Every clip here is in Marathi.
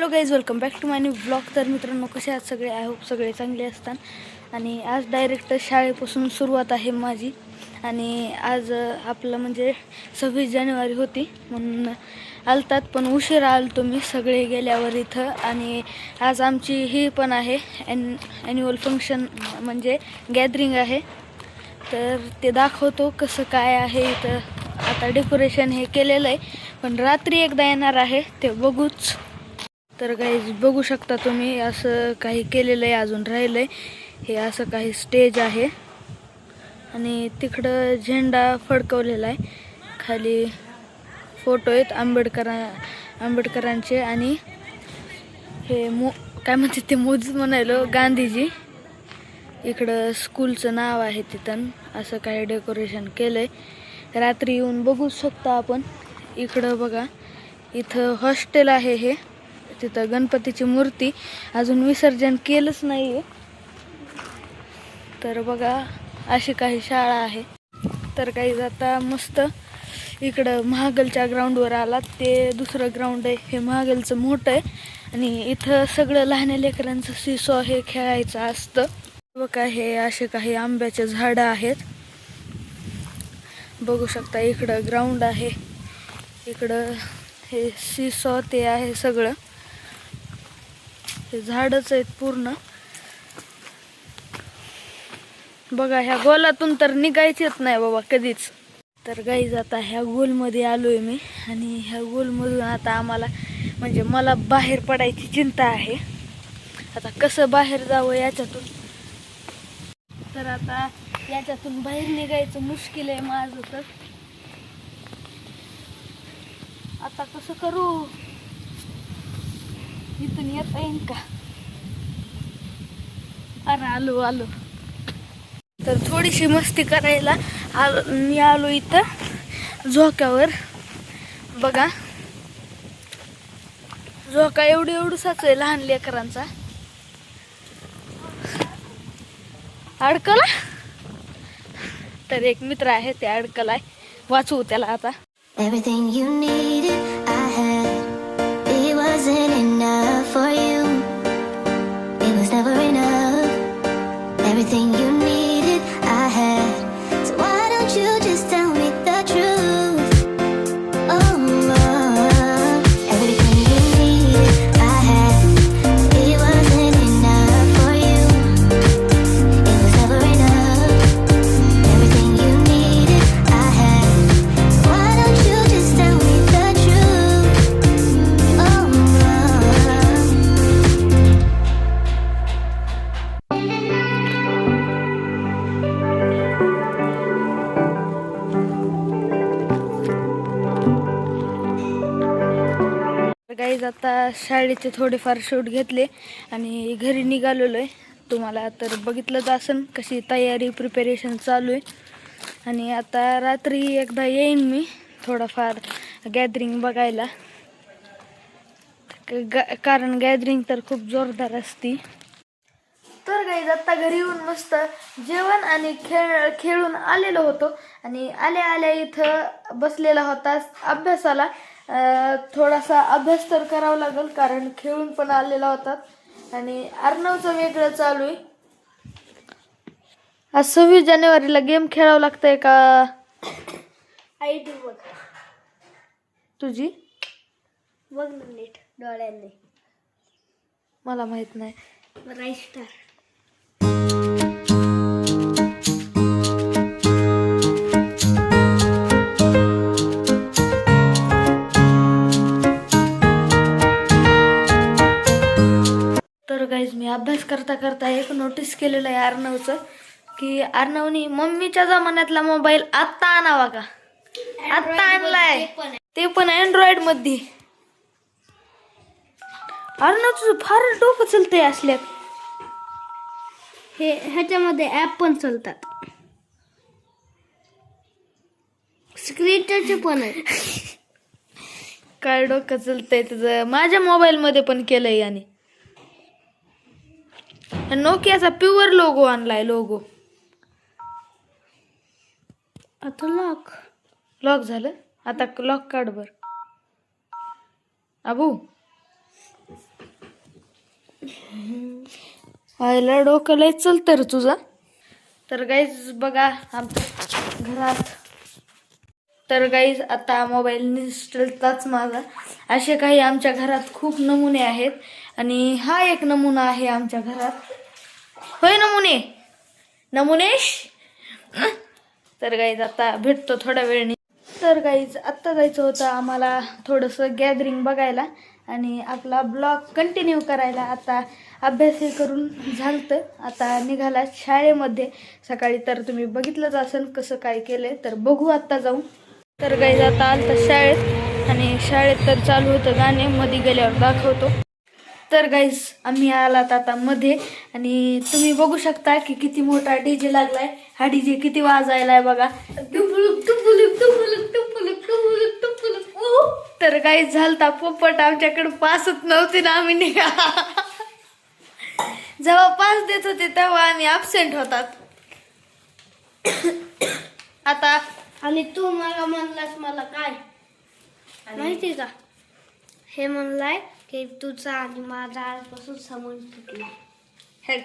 Hello guys, welcome back to my new blog. तर मित्रांनो, कसे आहात सगळे? आय होप सगळे चांगले असतात. आणि आज डायरेक्ट शाळेपासून सुरुवात आहे माझी. आणि आज आपलं म्हणजे 26 जानेवारी होती म्हणून आलतात, पण उशिरा आलतो मी सगळे गेल्यावर इथं. आणि आज आमची ही पण आहे ॲन्युअल फंक्शन, म्हणजे गॅदरिंग आहे. तर ते दाखवतो कसं काय आहे इथं. आता डेकोरेशन हे केलेलं आहे, पण रात्री एकदा येणार आहे, ते बघूच. तर गाईज बघू शकता तुम्ही, असं काही केलेलं आहे, अजून राहिलं आहे. हे असं काही स्टेज आहे आणि तिकडं झेंडा फडकवलेला आहे. खाली फोटो आहेत आंबेडकरांचे. आणि हे काय म्हणते ते मोदीच म्हणायलो, गांधीजी. इकडं स्कूलचं नाव आहे तिथं. असं काही डेकोरेशन केलं आहे. रात्री येऊन बघू शकता आपण. इकडं बघा, इथं हॉस्टेल आहे. हे तिथं गणपतीची मूर्ती अजून विसर्जन केलंच नाही आहे. तर बघा, अशी काही शाळा आहे. तर काही आता मस्त इकडं महागलच्या ग्राउंडवर आलात. ते दुसरं ग्राउंड आहे, हे महागलचं मोठं आहे. आणि इथं सगळं लहान लेकरांचं सिसो हे खेळायचं असतं. बघा, हे असे काही आंब्याचे झाडं आहेत, बघू शकता. इकडं ग्राउंड आहे, इकडं हे सिसो ते आहे सगळं. हे झाडच आहेत पूर्ण. बघा, ह्या गोलातून तर निघायचेच नाही बाबा कधीच. तर गाईज आता ह्या गोलमध्ये आलोय मी. आणि ह्या गोलमधून आता आम्हाला म्हणजे मला बाहेर पडायची चिंता आहे. आता कसं बाहेर जावं याच्यातून. तर आता याच्यातून बाहेर निघायचं मुश्किल आहे माझं. तर आता कसं करू, इथून येता येईन का? अरे आलो. तर थोडीशी मस्ती करायला मी आलो इथं झोक्यावर. बघा, झोका एवढूसाच आहे लहान लेकरांचा. अडकला. तर एक मित्र आहे, ते अडकलाय, वाचवू त्याला आता. Everything you needed, I had. It wasn't enough for you. It was never enough. Everything you needed, I had. So why don't you just tell me the truth? Oh, everything you needed, I had. It wasn't enough for you. It was never enough. Everything you needed, I had. Why don't you just tell me the truth? Oh, guys आता शाळेचे थोडेफार शूट घेतले आणि घरी निघालेलो आहे. तुम्हाला तर बघितलंच असेल कशी तयारी प्रिपरेशन चालू आहे. आणि आता रात्री एकदा येईन मी थोडंफार गॅदरिंग बघायला, कारण गॅदरिंग तर खूप जोरदार असती. तर गाईज आता घरी येऊन मस्त जेवण आणि खेळून आलेलो होतो. आणि आल्या इथं बसलेला होता अभ्यासाला. थोडासा अभ्यास तर करावा लागेल, कारण खेळून पण आलेला होता. आणि अर्णवचं वेगळं चालू आहे. आज 26 जानेवारीला गेम खेळावं लागतंय का? आयडी बघ तुझी बघ ना नीट डोळ्यांनी. मला माहित नाही. राईस्टार. तर गाईज मी अभ्यास करता एक नोटीस केलेलं आहे अर्णवचं, की अर्णवनी मम्मीच्या जमान्यातला मोबाईल आत्ता आणावा का? आत्ता आणलाय, ते पण अँड्रॉइड मध्ये. अर्णव तुझं फार डोकं चलतंय असल्यात. ह्याच्यामध्ये ऍप पण चालतात, स्क्रीन टच पण आहे. काय डोकं चलतंय तुझं? माझ्या मोबाईल मध्ये पण केलंय. आणि नोकियाचा प्युअर लोगो आणलाय. लोगो आता लॉक झालं. आता लॉक काढ बर. अबू व्हायला डोकं लय चलतं रे तुझा. तर गाईज बघा आमच्या घरात, तर गाईज आता मोबाईल निसटलताच माझा. असे काही आमच्या घरात खूप नमुने आहेत आणि हा एक नमुना आहे आमच्या घरात. होय नमुनेश. तर गाईज आता भेटतो थोड्या वेळाने. तर गाईज आत्ता जायचं होतं आम्हाला थोडंसं गॅदरिंग बघायला आणि आपला ब्लॉग कंटिन्यू करायला. आता अभ्यास हे करून झालतं, आता निघाला शाळेमध्ये सकाळी. तर तुम्ही बघितलंच असेल कसं काय केलंय, तर बघू आत्ता जाऊन. तर गाईज आता आलतं शाळेत आणि शाळेत तर चालू होतं गाणे, मध्ये गेल्यावर दाखवतो. तर गाईज आम्ही आलात आता मध्ये आणि तुम्ही बघू शकता की किती मोठा डीजे लागलाय. हा डीजे किती वाजायलाय बघा. तर गाईज झालता पोपट आमच्याकडे पासच नव्हती ना, आम्ही निघा जेव्हा पास देत होते तेव्हा आम्ही ॲबसेंट होतात. आता आणि तू मला म्हणलास मला काय माहिती का, हे म्हणलाय की तुझा आणि माझा आजपासून समज तुटला. हे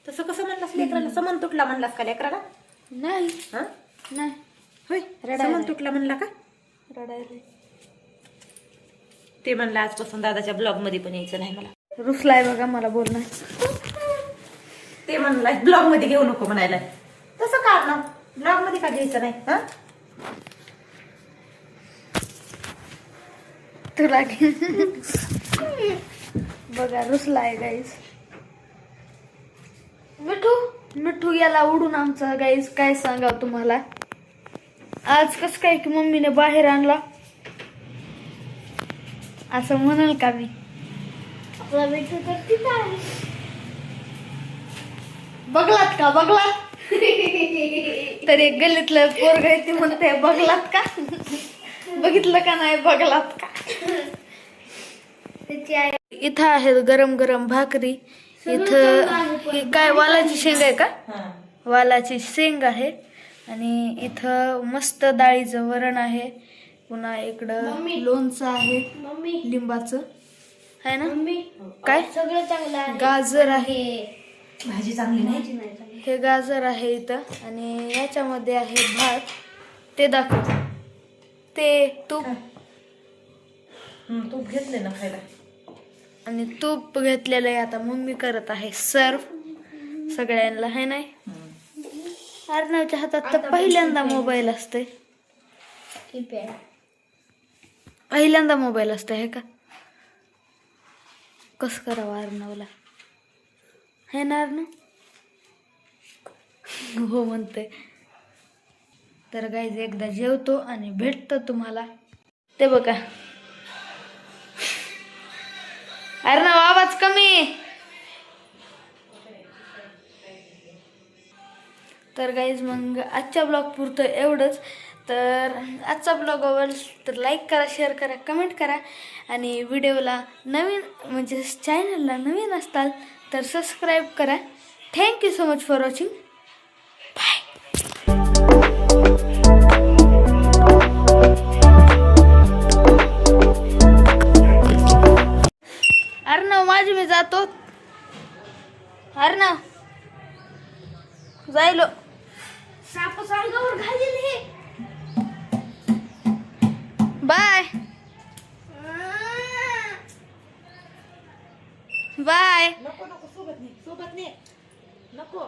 तसं कसं म्हणलास लेकराला? समन तुटला म्हणलास का लेकराला? नाही हं? नाही होय, समन तुटला म्हणला का? रडायला ते म्हणलं आजपासून दादाच्या ब्लॉग मध्ये पण यायचं नाही मला. रुसलाय बघा मला बोलणं. ते म्हणलाय ब्लॉग मध्ये घेऊ नको म्हणायला. तसं का ना, ब्लॉग मध्ये का घ्यायचं नाही? हं? तुला बघा रुसलाय गाईज. मिठू गेला उडून आमचा गाईज. काय सांगाव तुम्हाला, आज कस काय की मम्मीने बाहेर आणला असं म्हणाल का मी. आपला मिठू तर तिथं आहे. बघलात का तर एक गल्लीतलं पोरग आहे ते म्हणते बघलात का. बघितलं का नाही बघलात का. त्याची आई इथं आहेत गरम गरम भाकरी. इथं ही काय वालाची शेंग आहे का, हं. वालाची शेंग आहे. आणि इथं मस्त डाळीचं वरण आहे. पुन्हा इकडं मम्मी. लोणचं आहे मम्मी लिंबाचं आहे ना. मम्मी काय सगळं चांगलं आहे. गाजर आहे. भाजी चांगली नाही. भाजी नाही चांगली. हे गाजर आहे इथं आणि याच्यामध्ये आहे भात. ते दाखव, ते तूप तूप घेतले ना खायला. आणि तूप घेतलेलं आहे. आता मम्मी करत आहे सर्व सगळ्यांना, है नाही. अर्णवच्या हातात तर पहिल्यांदा मोबाईल असतोय. कीपॅड. पहिल्यांदा मोबाईल असतोय हे का. कसं करावं अर्णवला, है ना अर्णव. हो म्हणते. तर गाईज एकदा जेवतो आणि भेटतो तुम्हाला. ते बघा अर्णव आवाज कमी. तर गाईज मग आजच्या ब्लॉग पुरतं एवढंच. तर आजचा ब्लॉग आवडला तर लाईक करा, शेअर करा, कमेंट करा आणि व्हिडिओला नवीन म्हणजे चॅनलला नवीन असताल तर सबस्क्राईब करा. Thank you so much for watching. Bye. Arnav माझी मी जातो. अर्णव जायलो. साप सांगावर घालील हे. Bye bye. नको नको, सोबत नाही नको.